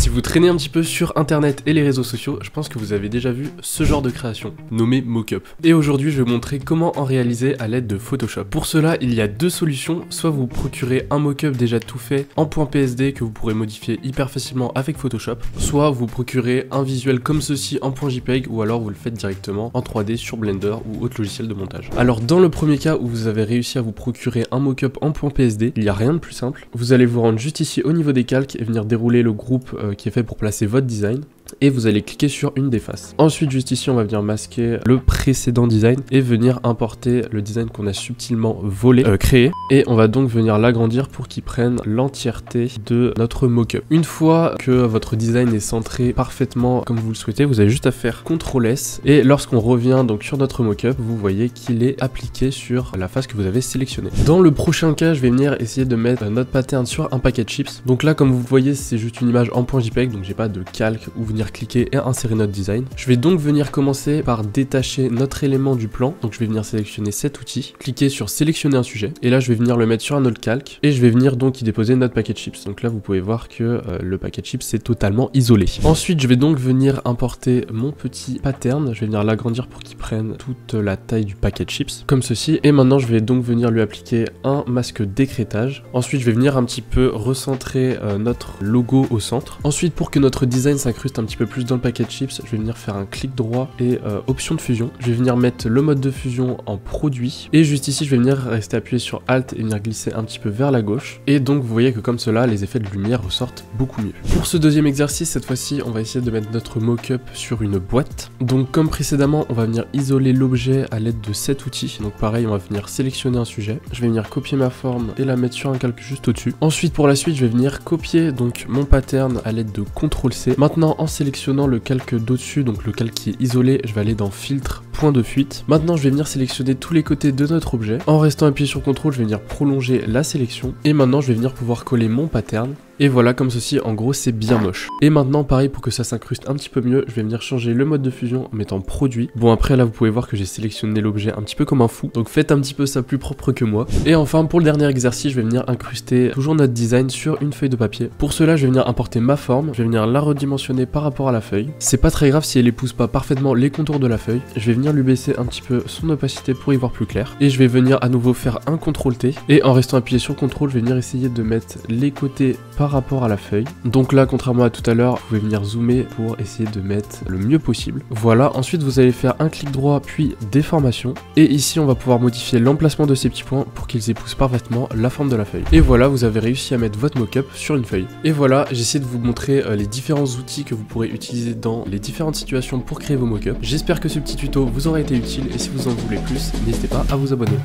Si vous traînez un petit peu sur internet et les réseaux sociaux, je pense que vous avez déjà vu ce genre de création, nommé mockup. Et aujourd'hui, je vais vous montrer comment en réaliser à l'aide de Photoshop. Pour cela, il y a deux solutions, soit vous procurez un mockup déjà tout fait en .psd que vous pourrez modifier hyper facilement avec Photoshop, soit vous procurez un visuel comme ceci en .jpeg, ou alors vous le faites directement en 3D sur Blender ou autre logiciel de montage. Alors dans le premier cas où vous avez réussi à vous procurer un mockup en .psd, il n'y a rien de plus simple. Vous allez vous rendre juste ici au niveau des calques et venir dérouler le groupe qui est fait pour placer votre design. Et vous allez cliquer sur une des faces. Ensuite, juste ici, on va venir masquer le précédent design et venir importer le design qu'on a subtilement créé. Et on va donc venir l'agrandir pour qu'il prenne l'entièreté de notre mockup. Une fois que votre design est centré parfaitement comme vous le souhaitez, vous avez juste à faire CTRL S. Et lorsqu'on revient donc sur notre mockup, vous voyez qu'il est appliqué sur la face que vous avez sélectionnée. Dans le prochain cas, je vais venir essayer de mettre notre pattern sur un paquet de chips. Donc là, comme vous voyez, c'est juste une image en .jpeg, donc j'ai pas de calque ou venir cliquer et insérer notre design. Je vais donc venir commencer par détacher notre élément du plan. Donc je vais venir sélectionner cet outil, cliquer sur sélectionner un sujet et là je vais venir le mettre sur un autre calque et je vais venir donc y déposer notre paquet de chips. Donc là vous pouvez voir que le paquet de chips est totalement isolé. Ensuite je vais donc venir importer mon petit pattern, je vais venir l'agrandir pour qu'il prenne toute la taille du paquet de chips comme ceci et maintenant je vais donc venir lui appliquer un masque d'écrêtage. Ensuite je vais venir un petit peu recentrer notre logo au centre. Ensuite pour que notre design s'incruste un petit peu plus dans le paquet de chips, je vais venir faire un clic droit et option de fusion. Je vais venir mettre le mode de fusion en produit et juste ici je vais venir rester appuyé sur Alt et venir glisser un petit peu vers la gauche et donc vous voyez que comme cela les effets de lumière ressortent beaucoup mieux. Pour ce deuxième exercice, cette fois-ci on va essayer de mettre notre mockup sur une boîte. Donc comme précédemment on va venir isoler l'objet à l'aide de cet outil. Donc pareil, on va venir sélectionner un sujet, je vais venir copier ma forme et la mettre sur un calque juste au-dessus. Ensuite pour la suite je vais venir copier donc mon pattern à l'aide de CTRL C. Maintenant en sélectionnant le calque d'au-dessus, donc le calque qui est isolé, je vais aller dans filtre, point de fuite. Maintenant je vais venir sélectionner tous les côtés de notre objet. En restant appuyé sur CTRL, je vais venir prolonger la sélection et maintenant je vais venir pouvoir coller mon pattern. Et voilà, comme ceci, en gros c'est bien moche. Et maintenant pareil, pour que ça s'incruste un petit peu mieux, je vais venir changer le mode de fusion en mettant produit. Bon après là vous pouvez voir que j'ai sélectionné l'objet un petit peu comme un fou, donc faites un petit peu ça plus propre que moi. Et enfin pour le dernier exercice, je vais venir incruster toujours notre design sur une feuille de papier. Pour cela je vais venir importer ma forme, je vais venir la redimensionner par rapport à la feuille. C'est pas très grave si elle épouse pas parfaitement les contours de la feuille. Je vais venir lui baisser un petit peu son opacité pour y voir plus clair. Et je vais venir à nouveau faire un CTRL T. Et en restant appuyé sur CTRL, je vais venir essayer de mettre les côtés par rapport à la feuille. Donc là, contrairement à tout à l'heure, vous pouvez venir zoomer pour essayer de mettre le mieux possible. Voilà, ensuite vous allez faire un clic droit puis déformation. Et ici, on va pouvoir modifier l'emplacement de ces petits points pour qu'ils épousent parfaitement la forme de la feuille. Et voilà, vous avez réussi à mettre votre mockup sur une feuille. Et voilà, j'ai essayé de vous montrer les différents outils que vous pourrez utiliser dans les différentes situations pour créer vos mockups. J'espère que ce petit tuto vous aura été utile et si vous en voulez plus, n'hésitez pas à vous abonner.